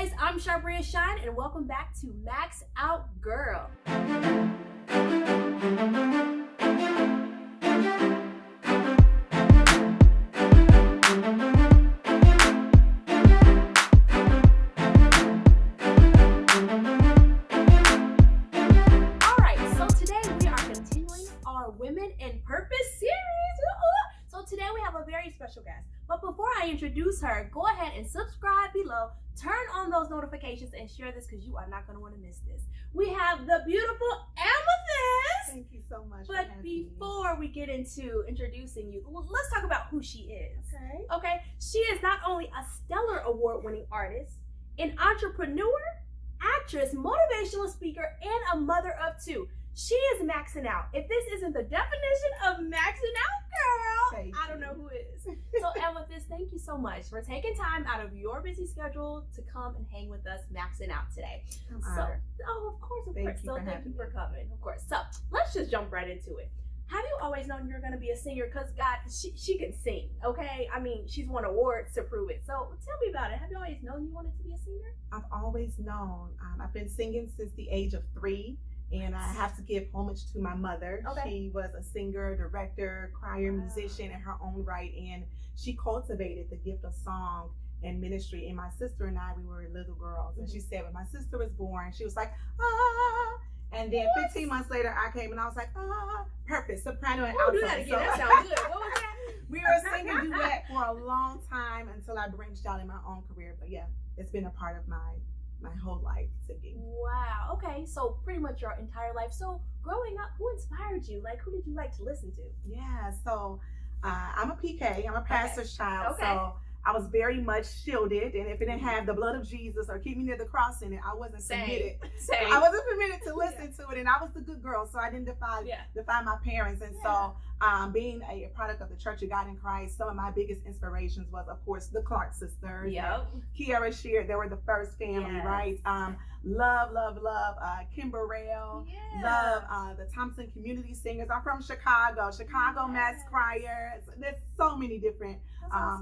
guys, I'm Charbria Shine and welcome back to Max Out Girl. Alright, so today we are continuing our Women in Purpose series. So today we have a very special guest. But before I introduce her, go ahead and subscribe below, turn on those notifications, and share this because you are not going to want to miss this. We have the beautiful Amethyst. Thank you so much. But before we get into introducing you, let's talk about who she is. Okay. She is not only a Stellar Award-winning artist, an entrepreneur, actress, motivational speaker, and a mother of two. She is maxing out. If this isn't the definition of maxing out, girl, I don't know who is. So, Amethyst, thank you so much for taking time out of your busy schedule to come and hang with us maxing out today. I'm honored. Of course. Thank you for coming, of course. So, let's just jump right into it. Have you always known you're going to be a singer? Because God, she can sing, okay? I mean, she's won awards to prove it. So tell me about it. Have you always known you wanted to be a singer? I've always known. I've been singing since the age of 3. And I have to give homage to my mother. Okay. She was a singer, director, choir musician in her own right. And she cultivated the gift of song and ministry. And my sister and I, we were little girls. And she said when my sister was born, she was like, ah. And then 15 months later, I came and I was like, ah, purpose, soprano and alto. Do that again. That sounds good. What was that? We were singing duet for a long time until I branched out in my own career. But yeah, it's been a part of my whole life singing. Wow. Okay. So pretty much your entire life. So growing up, who inspired you? Like, who did you like to listen to? Yeah. So I'm a PK. I'm a pastor's child. Okay. So I was very much shielded. And if it didn't have the blood of Jesus or keep me near the cross in it, I wasn't permitted. Same. I wasn't permitted to listen to it. And I was the good girl. So I didn't defy my parents. And so being a product of the Church of God in Christ, some of my biggest inspirations was, of course, the Clark sisters. Yep. Kiara Shear, they were the first family, right? Love, Kimber Rail. Love the Thompson Community Singers. I'm from Chicago Mass Choir. There's so many different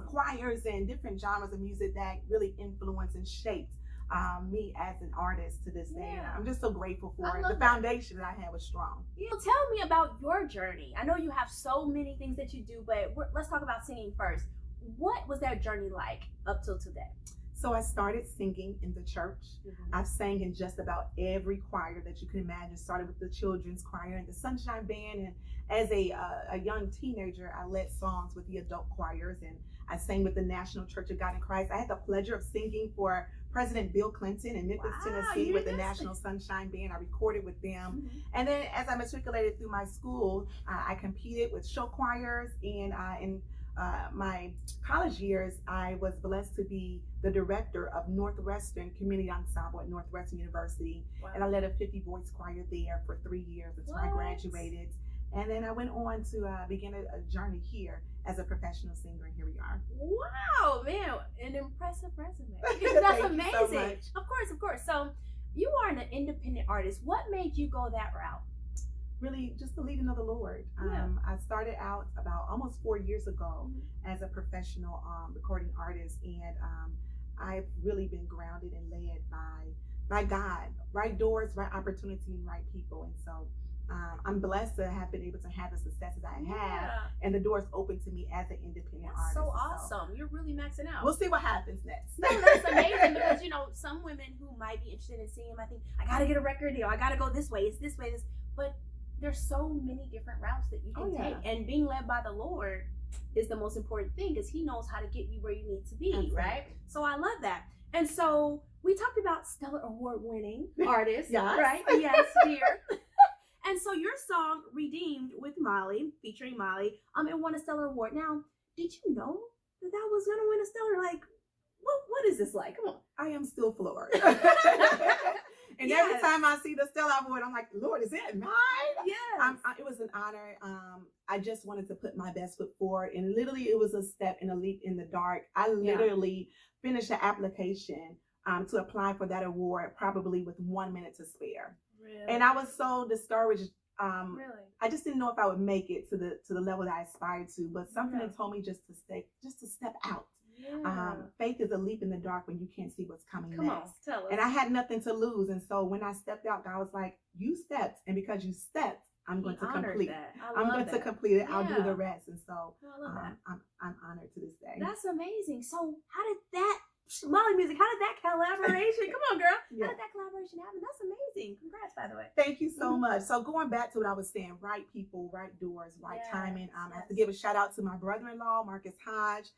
choirs and different genres of music that really influence and shaped me as an artist to this day. I'm just so grateful for it. The foundation that I had was strong. So tell me about your journey. I know you have so many things that you do, but let's talk about singing first. What was that journey like up till today? So I started singing in the church. I've sang in just about every choir that you can imagine. Started with the children's choir and the Sunshine Band. And as a young teenager, I led songs with the adult choirs. And I sang with the National Church of God in Christ. I had the pleasure of singing for President Bill Clinton in Memphis, Tennessee with the National Sunshine Band. I recorded with them. And then as I matriculated through my school, I competed with show choirs. And in my college years, I was blessed to be the director of Northwestern Community Ensemble at Northwestern University. And I led a 50-voice choir there for 3 years until I graduated. And then I went on to begin a journey here as a professional singer, and here we are. Wow, man, an impressive resume. That's amazing. So of course. So you are an independent artist. What made you go that route? Really just the leading of the Lord. I started out about almost 4 years ago as a professional recording artist, and I've really been grounded and led by God, right doors, right opportunity, and right people. And so I'm blessed to have been able to have the successes I have, and the doors open to me as an independent artist. So awesome. You're really maxing out. We'll see what happens next. No, that's amazing because, some women who might be interested in singing might think, I got to get a record deal. I got to go this way. It's this way. But there's so many different routes that you can take. And being led by the Lord is the most important thing because he knows how to get you where you need to be, right? So I love that. And so we talked about Stellar Award-winning artists, right? Yes, dear. And so your song, Redeemed with Molly, featuring Molly, it won a Stellar Award. Now, did you know that was going to win a Stellar? Like, what is this like? Come on. I am still floored. And every time I see the Stellar Award, I'm like, Lord, is it mine? Yes. It was an honor. I just wanted to put my best foot forward. And literally, it was a step and a leap in the dark. I literally finished the application to apply for that award, probably with 1 minute to spare. Really? And I was so discouraged. Really? I just didn't know if I would make it to the level that I aspired to. But something had told me just to step out. Faith is a leap in the dark when you can't see what's coming Come next. on, tell us. And I had nothing to lose. And so when I stepped out, God was like, you stepped. And because you stepped, I'm going to complete it. I'm going to complete it. I'll do the rest. And so I'm honored to this day. That's amazing. So how did that, Molly Music, how did that collaboration, come on girl, how did that collaboration happen? That's amazing. Congrats, by the way. Thank you so much. So going back to what I was saying, right people, right doors, right timing. I have to give a shout out to my brother-in-law, Marcus Hodge.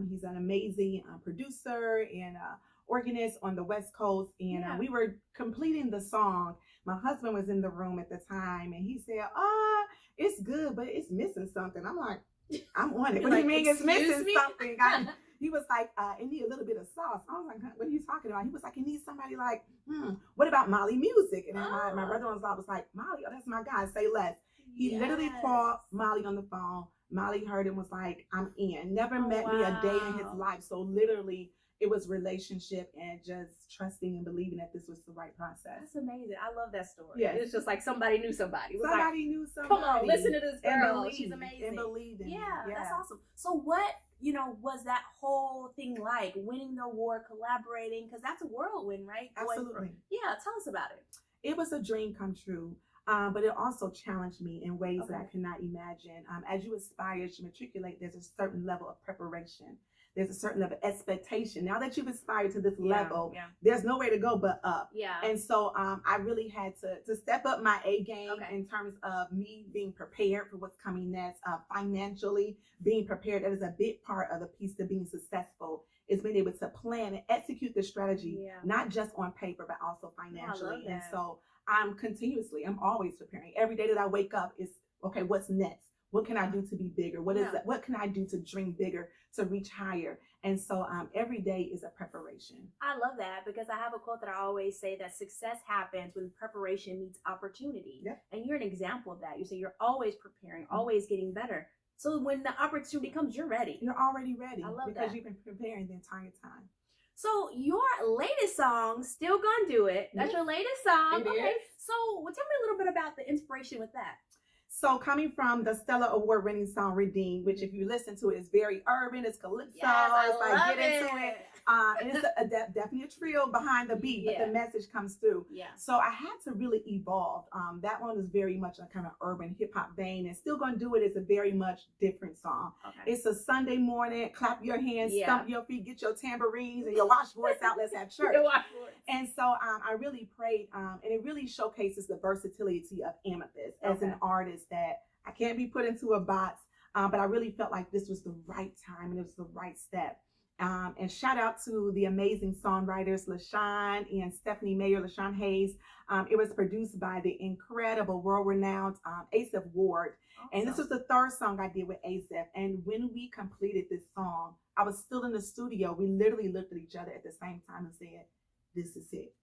He's an amazing producer and organist on the West Coast. And we were completing the song. My husband was in the room at the time and he said, it's good, but it's missing something. I'm like, I'm on it. What do you mean it's missing something? He was like, it need a little bit of sauce. I was like, what are you talking about? He was like, it needs somebody like, what about Molly Music? And then my brother-in-law was like, Molly, that's my guy, say less. He literally called Molly on the phone. Molly heard and was like, I'm in. Never met me a day in his life. So literally, it was relationship and just trusting and believing that this was the right process. That's amazing. I love that story. Yes. It's just like somebody knew somebody. Somebody knew somebody. Come on, listen to this girl. She's amazing. And believed in that's awesome. So what, was that whole thing like? Winning the award, collaborating, because that's a whirlwind, right? Absolutely. Tell us about it. It was a dream come true. But it also challenged me in ways that I could not imagine. As you aspire, as you matriculate, there's a certain level of preparation. There's a certain level of expectation. Now that you've aspired to this level, there's nowhere to go but up. And so I really had to step up my A game in terms of me being prepared for what's coming next, financially being prepared. That is a big part of the piece to being successful, is being able to plan and execute the strategy, not just on paper, but also financially. And so I'm always preparing. Every day that I wake up is, okay, what's next? What can I do to be bigger? What can I do to dream bigger, to reach higher? And so every day is a preparation. I love that because I have a quote that I always say that success happens when preparation meets opportunity. And you're an example of that. You say you're always preparing, always getting better. So when the opportunity comes, you're ready. You're already ready. I love because you've been preparing the entire time. So your latest song, Still Gonna Do It. That's your latest song. It is. So tell me a little bit about the inspiration with that. So coming from the Stellar Award-winning song Redeemed, which if you listen to it, is very urban, it's calypso, it's like get into it. And it's definitely a trio behind the beat, but the message comes through. So I had to really evolve. That one is very much a kind of urban hip hop vein, and Still Gonna Do It is a very much different song. It's a Sunday morning, clap your hands, stomp your feet, get your tambourines and your washboards out, let's have church. And so I really prayed, and it really showcases the versatility of Amethyst as an artist that I can't be put into a box, but I really felt like this was the right time and it was the right step. And shout out to the amazing songwriters, LaShawn and Stephanie Mayer, LaShawn Hayes. It was produced by the incredible, world-renowned Asaph Ward. And this was the third song I did with Asaph. And when we completed this song, I was still in the studio. We literally looked at each other at the same time and said, this is it.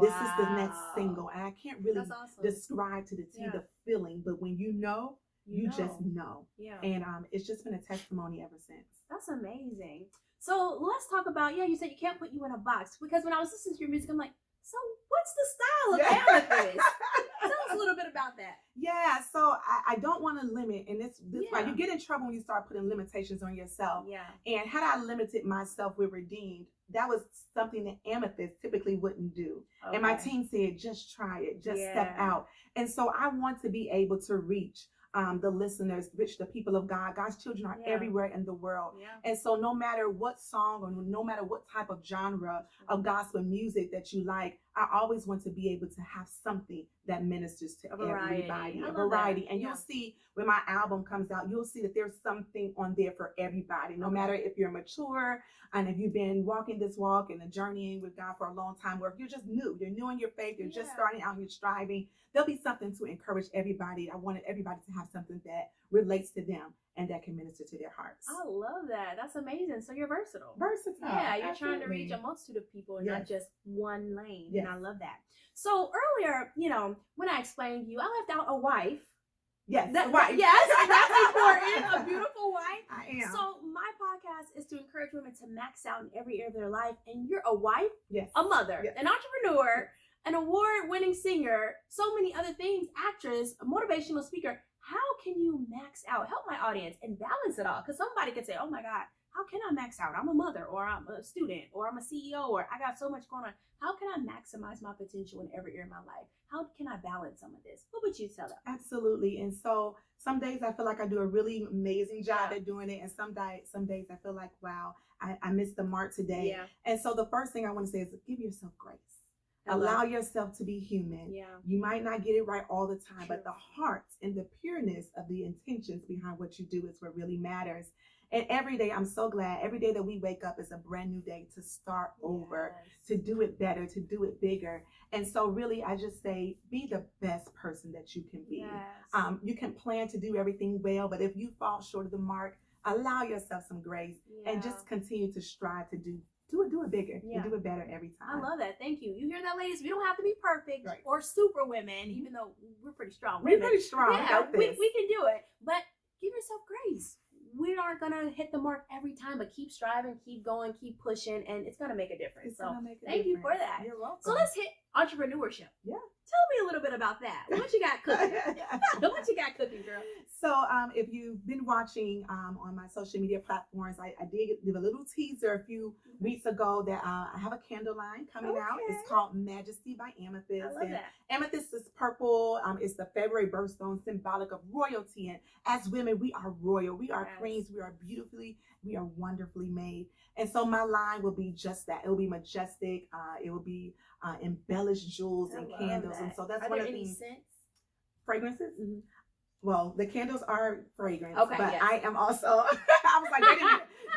This is the next single. And I can't really describe to the T the feeling, but when you know, you just know. And it's just been a testimony ever since. That's amazing. So let's talk about, you said you can't put you in a box, because when I was listening to your music, I'm like, so what's the style of Amethyst? Tell us a little bit about that. So I don't want to limit, and this why you get in trouble when you start putting limitations on yourself. And had I limited myself with Redeemed, that was something that Amethyst typically wouldn't do. And my team said, just try it, just step out. And so I want to be able to reach the listeners, reach the people of God. God's children are everywhere in the world. And so no matter what song or no matter what type of genre of gospel music that you like, I always want to be able to have something that ministers to everybody, a variety. And you'll see when my album comes out, you'll see that there's something on there for everybody, no matter if you're mature and if you've been walking this walk and journeying with God for a long time, or if you're just new, you're new in your faith, you're just starting out and you're striving, there'll be something to encourage everybody. I wanted everybody to have something that relates to them and that can minister to their hearts. I love that. That's amazing. So you're versatile. Versatile. You're trying to reach a multitude of people and not just one lane. And I love that. So earlier, when I explained to you, I left out a wife. Yes, wife. Yes, that's important. A beautiful wife. I am. So my podcast is to encourage women to max out in every area of their life. And you're a wife, a mother, an entrepreneur, an award-winning singer, so many other things, actress, a motivational speaker. How can you max out? Help my audience and balance it all. Because somebody could say, oh my God, how can I max out? I'm a mother, or I'm a student, or I'm a CEO, or I got so much going on. How can I maximize my potential in every area of my life? How can I balance some of this? What would you tell them? Absolutely. And so some days I feel like I do a really amazing job at doing it. And some days I feel like, wow, I missed the mark today. Yeah. And so the first thing I want to say is give yourself grace. Allow yourself to be human. Yeah. You might not get it right all the time, True. but the heart and the pureness of the intentions behind what you do is what really matters. And every day, I'm so glad, every day that we wake up is a brand new day to start over, to do it better, to do it bigger. And so really, I just say, be the best person that you can be. Yes. You can plan to do everything well, but if you fall short of the mark, allow yourself some grace and just continue to strive to do it bigger, and do it better every time. I love that. Thank you. You hear that, ladies? We don't have to be perfect Right. or super women, even though we're pretty strong. We're pretty strong. Yeah, we can do it. But give yourself grace. We aren't going to hit the mark every time, but keep striving, keep going, keep pushing, and it's going to make a difference. Thank you for that. You're welcome. So let's hit entrepreneurship. Yeah. Tell me a little bit about that. What you got cooking? What you got cooking, girl? So if you've been watching on my social media platforms, I did give a little teaser a few weeks ago that I have a candle line coming out. It's called Majesty by Amethyst. I love that. Amethyst is purple. It's the February birthstone, symbolic of royalty. And as women, we are royal. We are queens. We are wonderfully made. And so my line will be just that. It will be majestic. It will be embellished jewels and candles. And so that's one of the things. Scents? Fragrances? Mm-hmm. Well, the candles are fragrance, but I am also, I was like,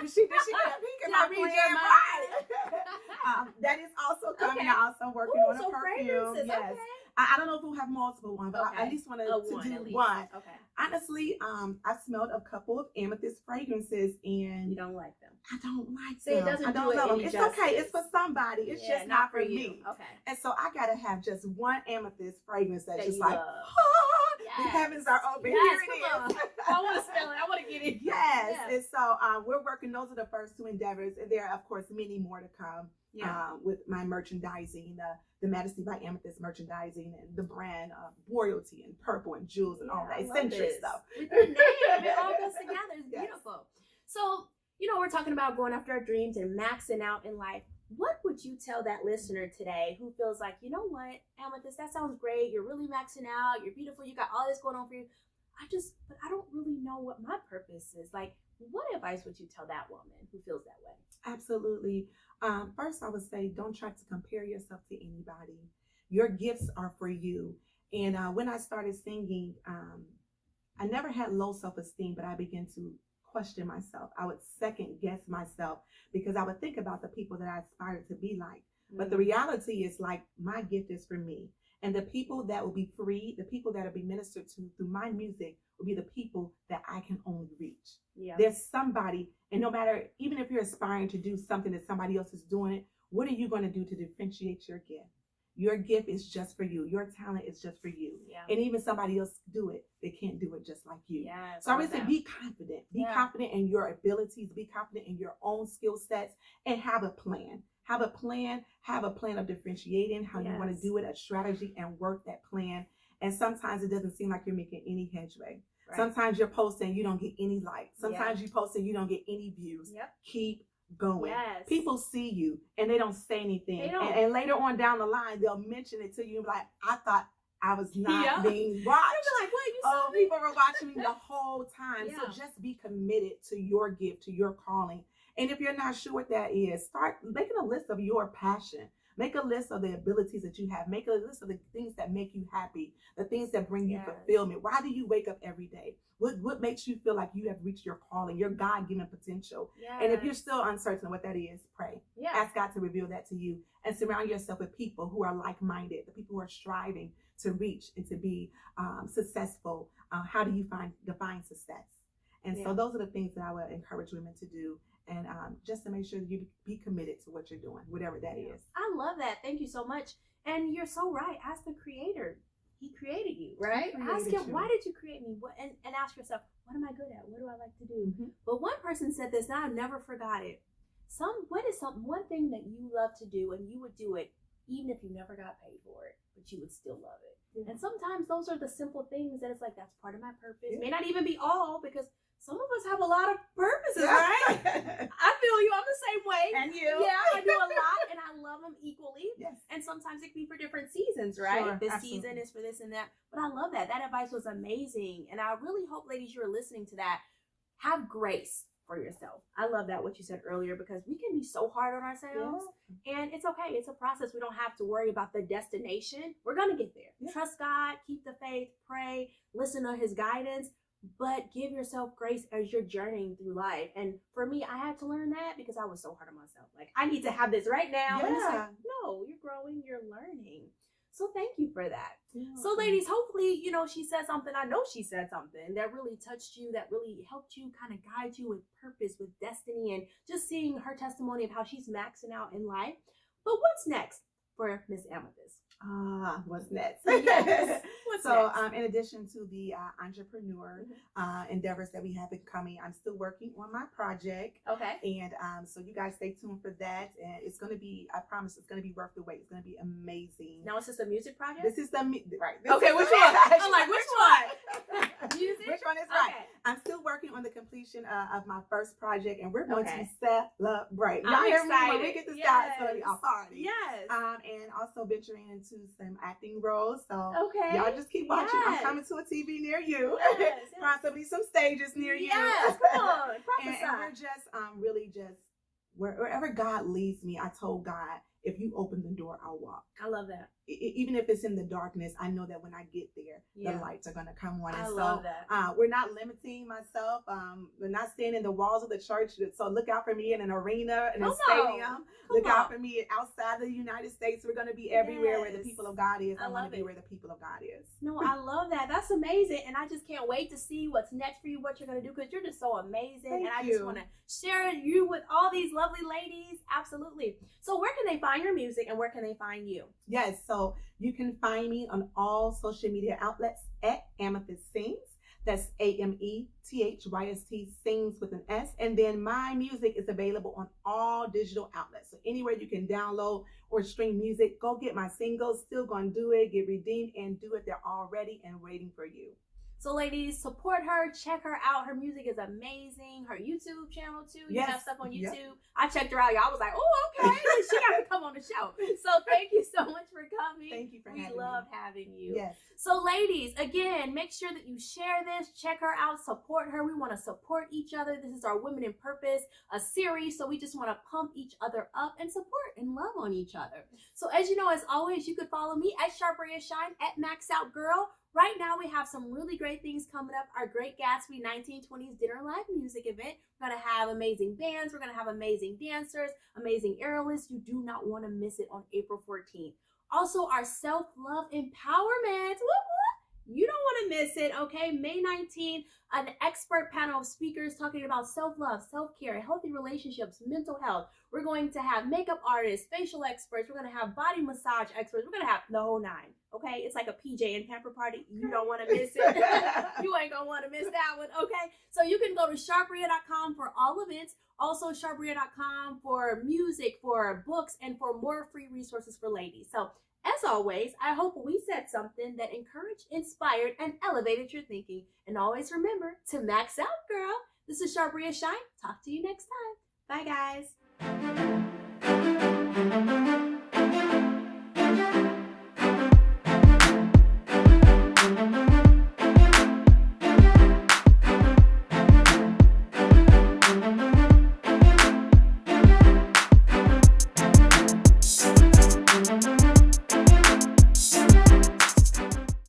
did she get a peek at my read your mind? That is also coming out. So I'm working on a perfume. Yes. Okay. I don't know if we'll have multiple ones, but I at least want to do one. Okay. Honestly, I smelled a couple of Amethyst fragrances and you don't like them. I don't like them. It doesn't I don't love them. It's okay. It's for somebody. It's just not for me. Okay. And so I gotta have just one Amethyst fragrance that's just like, the heavens are open. Yes, here it is. I want to smell it. I want to get it. Yes. And so we're working. Those are the first two endeavors. And there are, of course, many more to come with my merchandising, the Majesty by Amethyst merchandising and the brand royalty and purple and jewels and all that eccentric stuff. With your name, it all goes together. It's beautiful. So, we're talking about going after our dreams and maxing out in life. What would you tell that listener today who feels like, you know what, Amethyst, that sounds great. You're really maxing out. You're beautiful. You got all this going on for you. But I don't really know what my purpose is. Like, what advice would you tell that woman who feels that way? Absolutely. First, I would say, don't try to compare yourself to anybody. Your gifts are for you. And when I started singing, I never had low self-esteem, but I began to question myself. I would second guess myself because I would think about the people that I aspired to be like. But the reality is, like, my gift is for me. And the people that will be free, the people that will be ministered to through my music will be the people that I can only reach. Yeah. There's somebody, and no matter, even if you're aspiring to do something that somebody else is doing it, what are you going to do to differentiate your gift? Your gift is just for you. Your talent is just for you. Yeah. And even somebody else do it, they can't do it just like you. Yeah, so I would say be confident. Be confident in your abilities. Be confident in your own skill sets and have a plan. Have a plan of differentiating how you want to do it, a strategy, and work that plan. And sometimes it doesn't seem like you're making any headway. Right. Sometimes you're posting, you don't get any likes. Sometimes you post and you don't get any views. Yep. Keep going. Yes. People see you and they don't say anything. And later on down the line, they'll mention it to you like, I thought I was not being watched. Like, what, you saw me? People were watching me the whole time. So just be committed to your gift, to your calling. And if you're not sure what that is, start making a list of your passion. Make a list of the abilities that you have. Make a list of the things that make you happy, the things that bring you fulfillment. Why do you wake up every day? What makes you feel like you have reached your calling, your God-given potential? Yes. And if you're still uncertain what that is, pray. Yes. Ask God to reveal that to you and surround yourself with people who are like-minded, the people who are striving to reach and to be successful. How do you define success? And so those are the things that I would encourage women to do. And just to make sure that you be committed to what you're doing, whatever that is. I love that. Thank you so much. And you're so right. Ask the Creator. He created you, right? Ask him, why did you create me? And ask yourself, what am I good at? What do I like to do? Mm-hmm. But one person said this, and I never forgot it. One thing that you love to do, and you would do it even if you never got paid for it, but you would still love it. Mm-hmm. And sometimes those are the simple things that it's like, that's part of my purpose. Yeah. May not even be all, because some of us have a lot of purposes, right? I feel you. I'm the same way. And you. Yeah, I do a lot, and I love them equally. Yes. And sometimes it can be for different seasons, right? Sure, This absolutely. season is for this and that. But I love that. That advice was amazing. And I really hope, ladies, you're listening to that. Have grace for yourself. I love that, what you said earlier, because we can be so hard on ourselves. Yeah. And it's okay. It's a process. We don't have to worry about the destination. We're going to get there. Yeah. Trust God, keep the faith, pray, listen to his guidance, but give yourself grace as you're journeying through life. And for me, I had to learn that because I was so hard on myself. Like, I need to have this right now. Yeah. And it's like, no, you're growing, you're learning. So thank you for that. Yeah. So ladies, hopefully, she said something. I know she said something that really touched you, that really helped you, kind of guide you with purpose, with destiny, and just seeing her testimony of how she's maxing out in life. But what's next for Miss Amethyst? What's next? Yes. What's next? In addition to the entrepreneur endeavors that we have coming, I'm still working on my project. Okay. And so you guys stay tuned for that. And it's going to be, I promise, it's going to be worth the wait. It's going to be amazing. Now, is this a music project? This is right. Okay, which one? I'm like, which one? Music? Which one is right? Okay. I'm still working on the completion of my first project, and we're going to celebrate. Y'all I'm hear me? excited. When we get to start, it's going to be a party. Yes. And also venturing into some acting roles. So okay. y'all just keep watching. Yes. I'm coming to a TV near you. Yes. Possibly some stages near you. Yes, come on. and we're just really just wherever God leads me. I told God, if you open the door, I'll walk. I love that. Even if it's in the darkness, I know that when I get there, the lights are going to come on. I love that. We're not limiting myself. We're not staying in the walls of the church. So look out for me in an arena, in a stadium. Look out for me outside the United States. We're going to be everywhere where the people of God is. I want to be where the people of God is. No, I love that. That's amazing. And I just can't wait to see what's next for you, what you're going to do, because you're just so amazing. Thank you. Just want to share you with all these lovely ladies. Absolutely. So where can they find your music and where can they find you? Yes, so you can find me on all social media outlets at Amethyst Sings. That's AMETHYST Sings with an S. And then my music is available on all digital outlets. So anywhere you can download or stream music, go get my singles. Still gonna do it, get redeemed, and do it. They're all ready and waiting for you. So ladies, support her, check her out. Her music is amazing. Her YouTube channel too. You have stuff on YouTube. Yep. I checked her out. Y'all was like, oh, okay. She got to come on the show. So thank you so much for coming. Thank you for having me. We loved having you. Yes. So ladies, again, make sure that you share this, check her out, support her. We want to support each other. This is our Women in Purpose, a series. So we just want to pump each other up and support and love on each other. So as you know, as always, you could follow me at Charbria Shine, at Max Out Girl. Right now, we have some really great things coming up. Our Great Gatsby 1920s Dinner Live music event. We're going to have amazing bands. We're going to have amazing dancers, amazing aerialists. You do not want to miss it on April 14th. Also, our self-love empowerment. You don't want to miss it, okay? May 19th, an expert panel of speakers talking about self-love, self-care, healthy relationships, mental health. We're going to have makeup artists, facial experts. We're going to have body massage experts. We're going to have the whole nine, okay? It's like a PJ and pamper party. You don't want to miss it. You ain't going to want to miss that one, okay? So you can go to charbria.com for all events. Also, charbria.com for music, for books, and for more free resources for ladies. So as always, I hope we said something that encouraged, inspired, and elevated your thinking. And always remember to max out, girl. This is Charbria Shine. Talk to you next time. Bye, guys.